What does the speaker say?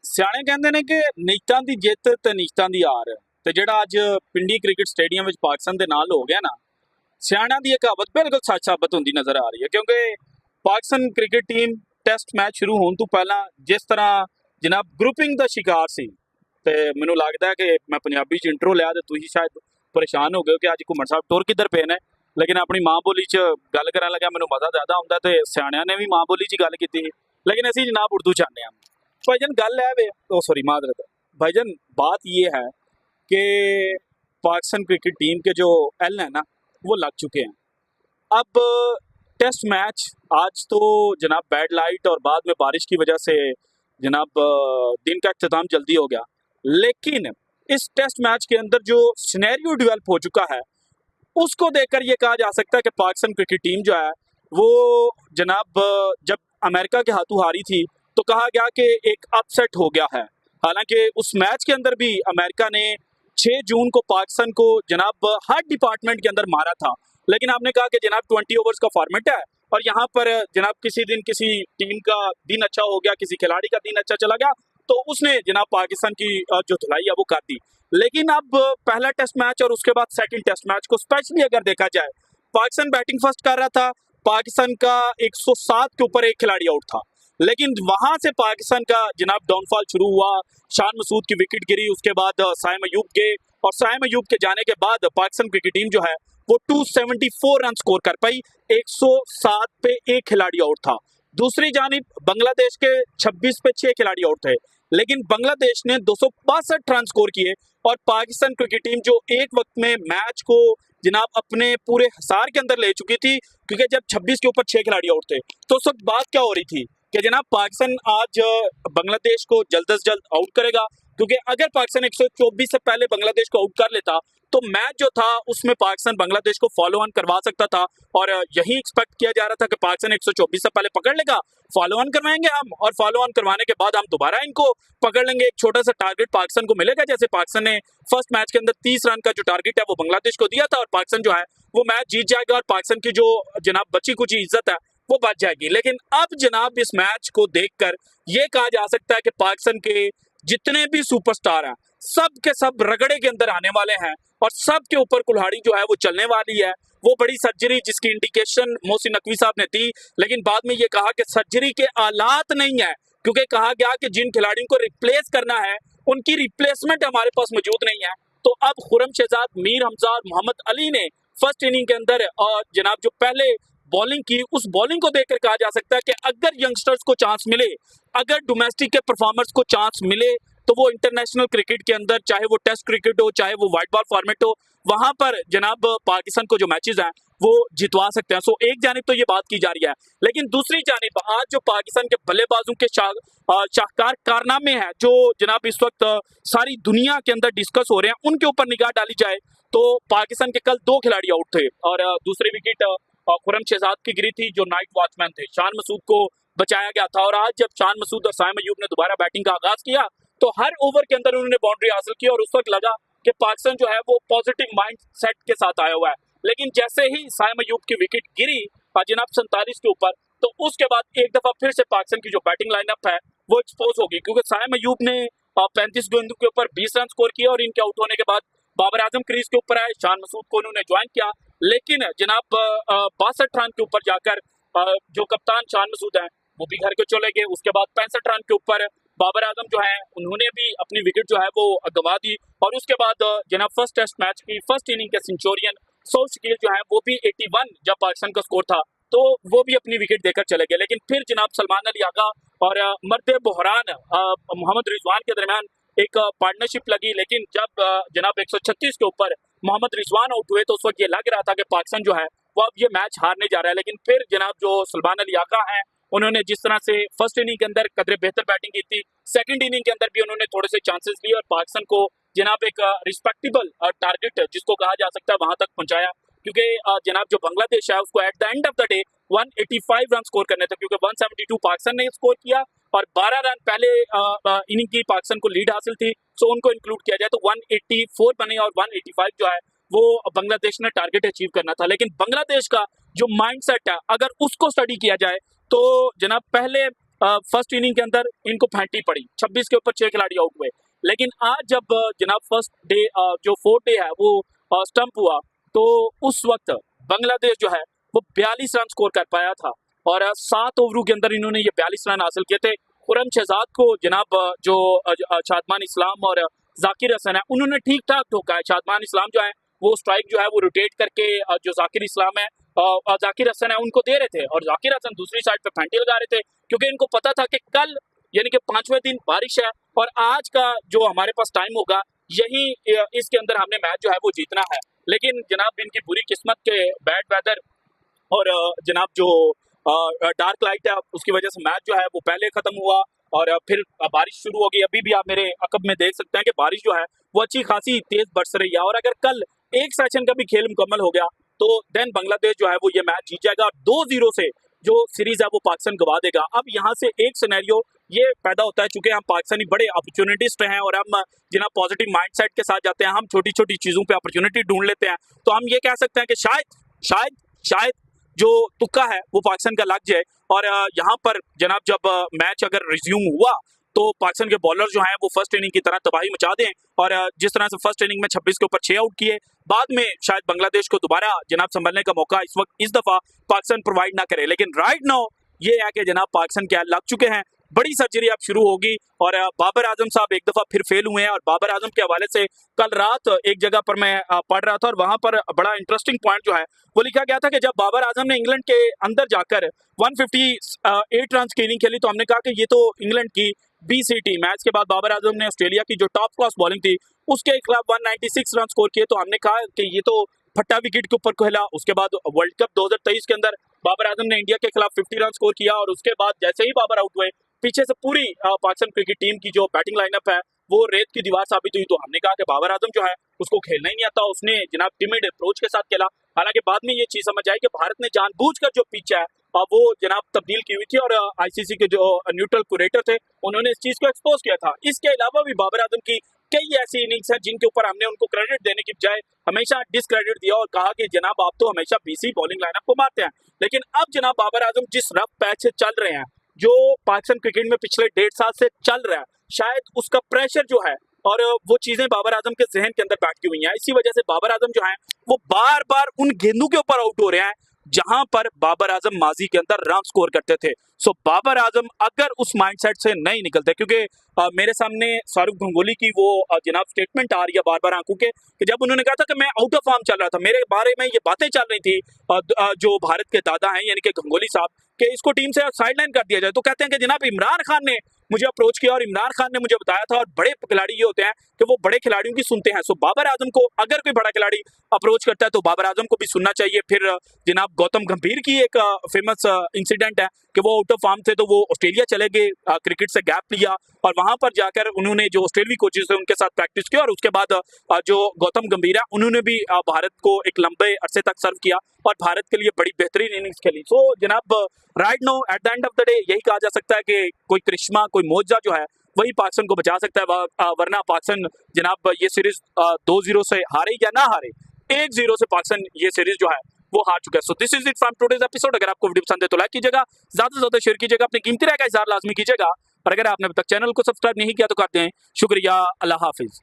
ਸਿਆਣੇ ਕਹਿੰਦੇ ਨੇ ਕਿ ਨੀਚਾਂ ਦੀ ਜਿੱਤ ਤੇ ਨੀਚਾਂ ਦੀ ਹਾਰ ਤੇ ਜਿਹੜਾ ਅੱਜ ਪਿੰਡੀ ਕ੍ਰਿਕਟ ਸਟੇਡੀਅਮ ਵਿੱਚ ਪਾਕਿਸਤਾਨ ਦੇ ਨਾਲ ਹੋ ਗਿਆ ਨਾ, ਸਿਆਣਿਆਂ ਦੀ ਇਹ ਕਹਾਵਤ ਬਿਲਕੁਲ ਸੱਚ ਸਾਬਤ ਹੁੰਦੀ ਨਜ਼ਰ ਆ ਰਹੀ ਹੈ। ਕਿਉਂਕਿ Pakistan cricket team test match ਸ਼ੁਰੂ ਹੋਣ ਤੋਂ ਪਹਿਲਾਂ ਜਿਸ ਤਰ੍ਹਾਂ ਜਨਾਬ ਗਰੁੱਪਿੰਗ ਦਾ ਸ਼ਿਕਾਰ ਸੀ, ਤੇ ਮੈਨੂੰ ਲੱਗਦਾ ਕਿ ਮੈਂ ਪੰਜਾਬੀ 'ਚ ਇੰਟਰੋ ਲਿਆ ਤੇ ਤੁਸੀਂ ਸ਼ਾਇਦ ਪਰੇਸ਼ਾਨ ਹੋ ਗਏ ਕਿ ਅੱਜ ਘੁੰਮਣ ਸਾਹਿਬ ਟੁਰ ਕਿੱਧਰ ਪਏ ਨੇ। ਲੇਕਿਨ ਆਪਣੀ ਮਾਂ ਬੋਲੀ 'ਚ ਗੱਲ ਕਰਨ ਲੱਗਾ ਮੈਨੂੰ ਮਜ਼ਾ ਜ਼ਿਆਦਾ ਹੁੰਦਾ ਤੇ ਸਿਆਣਿਆਂ ਨੇ ਵੀ ਮਾਂ ਬੋਲੀ 'ਚ ਗੱਲ ਕੀਤੀ ਸੀ, लेकिन ऐसी जनाब उर्दू चाहते हैं। भाईजान गल है वे सॉरी मादरत भाईजान, बात ये है कि पाकिस्तान क्रिकेट टीम के जो एल हैं ना वो लग चुके हैं। अब टेस्ट मैच आज तो जनाब बैड लाइट और बाद में बारिश की वजह से जनाब दिन का अख्ताम जल्दी हो गया, लेकिन इस टेस्ट मैच के अंदर जो सिनेरियो डेवलप हो चुका है उसको देखकर ये कहा जा सकता है कि पाकिस्तान क्रिकेट टीम जो है वो जनाब जब अमेरिका के हाथों हारी थी तो कहा गया कि एक अपसेट हो गया है। हालांकि उस मैच के अंदर भी अमेरिका ने 6 जून को पाकिस्तान को जनाब हर डिपार्टमेंट के अंदर मारा था, लेकिन आपने कहा कि जनाब 20 ओवर्स का फॉर्मेट है और यहाँ पर जनाब किसी दिन किसी टीम का दिन अच्छा हो गया, किसी खिलाड़ी का दिन अच्छा चला गया तो उसने जनाब पाकिस्तान की जो धुलाई है वो कर दी। लेकिन अब पहला टेस्ट मैच और उसके बाद सेकंड टेस्ट मैच को स्पेशली अगर देखा जाए, पाकिस्तान बैटिंग फर्स्ट कर रहा था, पाकिस्तान का 107 के ऊपर एक खिलाड़ी आउट था, लेकिन वहां से पाकिस्तान का जनाब डाउनफॉल शुरू हुआ। शान मसूद की विकेट गिरी, उसके बाद साइम अयूब गए और साइम अयूब के जाने के बाद पाकिस्तान क्रिकेट टीम जो है वो 274 रन स्कोर कर पाई, 107 पे एक खिलाड़ी आउट था। दूसरी जानिब बांग्लादेश के 26 पे 6 खिलाड़ी आउट थे, लेकिन बांग्लादेश ने 262 रन स्कोर किए और पाकिस्तान क्रिकेट टीम जो एक वक्त में मैच को जनाब अपने पूरे हिसार के अंदर ले चुकी थी, क्योंकि जब 26 के ऊपर 6 खिलाड़ी आउट थे तो उस वक्त बात क्या हो रही थी कि जनाब पाकिस्तान आज बांग्लादेश को जल्द से जल्द आउट करेगा, क्योंकि अगर पाकिस्तान 124 से पहले बांग्लादेश को आउट कर लेता तो मैच जो था उसमें पाकिस्तान बांग्लादेश को फॉलो ऑन करवा सकता था और यही एक्सपेक्ट किया जा रहा था कि पाकिस्तान 124 से पहले पकड़ लेगा, फॉलो ऑन करवाएंगे हम और फॉलो ऑन करवाने के बाद हम दोबारा इनको पकड़ लेंगे। एक छोटा सा टारगेट पाकिस्तान को मिलेगा, जैसे पाकिस्तान ने फर्स्ट मैच के अंदर 30 रन का जो टारगेट है वो बांग्लादेश को दिया था और पाकिस्तान जो है वो मैच जीत जाएगा और पाकिस्तान की जो जनाब बची कुछ इज्जत है वो बच जाएगी। लेकिन अब जनाब इस मैच को देखकर ये कहा जा सकता है कि पाकिस्तान के जितने भी सुपरस्टार हैं सब के सब रगड़े के अंदर आने वाले हैं और सब के ऊपर कुल्हाड़ी जो है वो चलने वाली है। वो बड़ी सर्जरी जिसकी इंडिकेशन मोहसिन नकवी साहब ने दी, लेकिन बाद में ये कहा कि सर्जरी के आलात नहीं है, क्योंकि कहा गया कि जिन खिलाड़ियों को रिप्लेस करना है उनकी रिप्लेसमेंट हमारे पास मौजूद नहीं है। तो अब खुर्रम शहजाद, मीर हमजा और मोहम्मद अली ने फर्स्ट इनिंग के अंदर और जनाब जो पहले बॉलिंग की उस बॉलिंग को देखकर कहा जा सकता है कि अगर यंगस्टर्स को चांस मिले, अगर डोमेस्टिक के परफॉर्मर्स को चांस मिले तो वो इंटरनेशनल क्रिकेट के अंदर, चाहे वो टेस्ट क्रिकेट हो चाहे वो वाइट बॉल फॉर्मेट हो, वहां पर जनाब पाकिस्तान को जो मैचेस हैं वो जितवा सकते हैं। सो एक जानिब तो ये बात की जा रही है, लेकिन दूसरी जानिब आज जो पाकिस्तान के बल्लेबाजों के शाहकार कारनामे हैं जो जनाब इस वक्त सारी दुनिया के अंदर डिस्कस हो रहे हैं, उनके ऊपर निगाह डाली जाए तो पाकिस्तान के कल 2 खिलाड़ी आउट थे और दूसरी विकेट खुर्रम शहजाद की गिरी थी जो नाइट वॉचमैन थे, शान मसूद को बचाया गया था। और आज जब शान मसूद और साइम अयूब ने दोबारा बैटिंग का आगाज किया तो हर ओवर के अंदर उन्होंने बाउंड्री हासिल की और उस वक्त लगा कि पाकिस्तान जो है वो पॉजिटिव माइंड सेट के साथ आया हुआ है। लेकिन जैसे ही साइम अयूब की विकेट गिरी जनाब 47 के ऊपर, तो उसके बाद एक दफा फिर से पाकिस्तान की जो बैटिंग लाइनअप है वो एक्सपोज होगी, क्योंकि साइम अयूब ने 35 गेंदों के ऊपर 20 रन स्कोर किए और इनके आउट होने के बाद बाबर आजम क्रीज के ऊपर आए, शान मसूद को उन्होंने ज्वाइन किया, लेकिन जनाब 62 रन के ऊपर जाकर जो कप्तान शान मसूद हैं वो भी घर को चले गए। उसके बाद 65 रन के ऊपर बाबर आजम जो है उन्होंने भी अपनी विकेट जो है वो गंवा दी और उसके बाद जनाब फर्स्ट टेस्ट मैच की फर्स्ट इनिंग के सेंचुरियन सऊद शकील जो है वो भी 81 जब पाकिस्तान का स्कोर था तो वो भी अपनी विकेट देकर चले गए। लेकिन फिर जनाब सलमान अली आगा और मर्द बहरान मोहम्मद रिजवान के दरमियान एक पार्टनरशिप लगी, लेकिन जब जनाब 136 के ऊपर मोहम्मद रिजवान आउट हुए तो उस वक्त ये लग रहा था कि पाकिस्तान जो है वो अब ये मैच हारने जा रहा है। लेकिन फिर जनाब जो सलमान अली आगा हैं उन्होंने जिस तरह से फर्स्ट इनिंग के अंदर कदरे बेहतर बैटिंग की थी, सेकंड इनिंग के अंदर भी उन्होंने थोड़े से चांसेस लिए और पाकिस्तान को जनाब एक रिस्पेक्टेबल टारगेट जिसको कहा जा सकता है वहां तक पहुंचाया, क्योंकि जनाब जो बांग्लादेश है उसको eight the end of the day 185 run score करने थे, क्योंकि 172 पाकिस्तान ने स्कोर किया और 12 रन पहले इनिंग की पाकिस्तान को लीड हासिल थी, सो उनको इंक्लूड किया जाए तो 184 बने और 185 जो है वो बांग्लादेश ने टारगेट अचीव करना था। लेकिन बांग्लादेश का जो माइंडसेट है अगर उसको स्टडी किया जाए तो जनाब पहले फर्स्ट इनिंग के अंदर इनको फेंटी पड़ी, 26 के ऊपर 6 खिलाड़ी आउट हुए। लेकिन आज जब जनाब फर्स्ट डे जो फोर्थ डे है वो स्टंप हुआ, तो उस वक्त बांग्लादेश जो है वो 42 रन स्कोर कर पाया था और 7 ओवरों के अंदर इन्होंने ये 42 रन हासिल किए थे। खुरम शहजाद को जनाब जो शादमान इस्लाम और जाकिर हसन है उन्होंने ठीक ठाक ठोका है। शादमान इस्लाम जो है वो स्ट्राइक जो है वो रोटेट करके जो जाकिर इस्लाम है जाकिर हसन है उनको दे रहे थे और जाकिर हसन दूसरी साइड पे फेंटी लगा रहे थे, क्योंकि इनको पता था कि कल यानी कि 5वें दिन बारिश है और आज का जो हमारे पास टाइम होगा यही इसके अंदर हमने मैच जो है वो जीतना है। लेकिन जनाब इनकी बुरी किस्मत के बैड वेदर और जनाब जो डार्क लाइट है उसकी वजह से मैच जो है वो पहले खत्म हुआ और फिर बारिश शुरू हो गई। अभी भी आप मेरे अकब में देख सकते हैं कि बारिश जो है वो अच्छी खासी तेज बरस रही है और अगर कल एक सेशन का भी खेल मुकम्मल हो गया तो देन बांग्लादेश जो है वो ये मैच जीत जाएगा और 2-0 से जो सीरीज है वो पाकिस्तान गवा देगा। अब यहाँ से एक सिनेरियो ये पैदा होता है, चूंकि हम पाकिस्तानी बड़े अपॉर्चुनिटिस्ट हैं और हम जिन्हें पॉजिटिव माइंडसेट के साथ जाते हैं, हम छोटी छोटी चीजों पे अपॉर्चुनिटी ढूंढ लेते हैं, तो हम ये कह सकते हैं कि शायद शायद शायद जो तुक्का है वो पाकिस्तान का लग जाए और यहाँ पर जनाब जब मैच अगर रिज्यूम हुआ तो पाकिस्तान के बॉलर जो हैं वो फर्स्ट इनिंग की तरह तबाही मचा दें और जिस तरह से फर्स्ट इनिंग में 26 के ऊपर 6 आउट किए, बाद में शायद बांग्लादेश को दोबारा जनाब संभलने का मौका इस दफा पाकिस्तान प्रोवाइड ना करे। लेकिन राइट नाउ ये है कि जनाब पाकिस्तान के लग चुके हैं, बड़ी सर्जरी अब शुरू होगी और बाबर आजम साहब एक दफा फिर फेल हुए हैं। और बाबर आजम के हवाले से कल रात एक जगह पर मैं पढ़ रहा था और वहां पर बड़ा इंटरेस्टिंग पॉइंट जो है वो लिखा गया था कि जब बाबर आजम ने इंग्लैंड के अंदर जाकर 158 रन की इनिंग खेली तो हमने कहा कि ये तो इंग्लैंड की BCT। मैच के बाद बाबर आजम ने ऑस्ट्रेलिया की जो टॉप क्लास बॉलिंग थी उसके खिलाफ 196 रन स्कोर किए, तो हमने कहा कि ये तो फट्टा विकेट के ऊपर खेला। उसके बाद वर्ल्ड कप 2023 के अंदर बाबर आजम ने इंडिया के खिलाफ 50 रन स्कोर किया और उसके बाद जैसे ही बाबर आउट हुए पीछे से पूरी पाकिस्तान क्रिकेट टीम की जो बैटिंग लाइनअप है वो रेत की दीवार साबित हुई। तो हमने कहा कि बाबर आजम जो है उसको खेलना ही नहीं आता, उसने जनाब टिमिड अप्रोच के साथ खेला। हालांकि बाद में ये चीज समझ आई कि भारत ने जानबूझकर जो पिच है वो जनाब तब्दील की हुई थी और ICC के जो न्यूट्रल कुरेटर थे उन्होंने इस चीज को एक्सपोज किया था। इसके अलावा भी बाबर आजम की कई ऐसी इनिंग्स हैं जिनके ऊपर हमने उनको क्रेडिट देने की बजाय हमेशा डिसक्रेडिट दिया और कहा कि जनाब आप तो हमेशा BC बॉलिंग लाइनअप को मारते हैं। लेकिन अब जनाब बाबर आजम जिस रफ पैच से चल रहे हैं, जो पाकिस्तान क्रिकेट में पिछले 1.5 साल से चल रहा है, शायद उसका प्रेशर जो है और वो चीजें बाबर आजम के जहन के अंदर बैठती हुई हैं। इसी वजह से बाबर आजम जो है वो बार बार उन गेंदों के ऊपर आउट हो रहे हैं जहां पर बाबर आजम माजी के अंदर रन स्कोर करते थे। सो बाबर आजम अगर उस माइंडसेट से नहीं निकलते, क्योंकि मेरे सामने शाहरुख गंगोली की वो जनाब स्टेटमेंट आ रही है बार बार आंखों के कि जब उन्होंने कहा था कि मैं आउट ऑफ फॉर्म चल रहा था, मेरे बारे में ये बातें चल रही थी जो भारत के दादा हैं यानी कि गंगोली साहब कि इसको टीम से साइडलाइन कर दिया जाए, तो कहते हैं कि जनाब इमरान खान ने मुझे अप्रोच किया और इमरान खान ने मुझे बताया था। और बड़े खिलाड़ी ये होते हैं कि वो बड़े खिलाड़ियों की सुनते हैं। सो बाबर आजम को अगर कोई बड़ा खिलाड़ी अप्रोच करता है तो बाबर आजम को भी सुनना चाहिए। फिर जनाब गौतम गंभीर की एक फेमस इंसिडेंट है कि वो आउट ऑफ फॉर्म थे तो वो ऑस्ट्रेलिया चले गए, क्रिकेट से गैप लिया और वहां पर जाकर उन्होंने जो ऑस्ट्रेलियाई कोचेस थे उनके साथ प्रैक्टिस किया और उसके बाद जो गौतम गंभीर है उन्होंने भी भारत को एक लंबे अरसे तक सर्व किया और भारत के लिए बड़ी बेहतरीन इनिंग्स खेली। सो जनाब right no at the end of the day यही कहा जा सकता है कि कोई करिश्मा कोई मोजा जो है वही पाकिस्तान को बचा सकता है, वरना पाकिस्तान जनाब ये सीरीज 2-0 से हारे या ना हारे 1-0 से पाकिस्तान ये सीरीज जो है वो हार चुका है। So this is it from today's episode. अगर आपको वीडियो पसंद है तो लाइक कीजिएगा, ज्यादा से ज्यादा शेयर कीजिएगा, अपनी कीमती राय का इज़हार लाजमी कीजिएगा और अगर आपने अभी तक चैनल को सब्सक्राइब नहीं किया तो कर दें। शुक्रिया, अल्लाह हाफिज।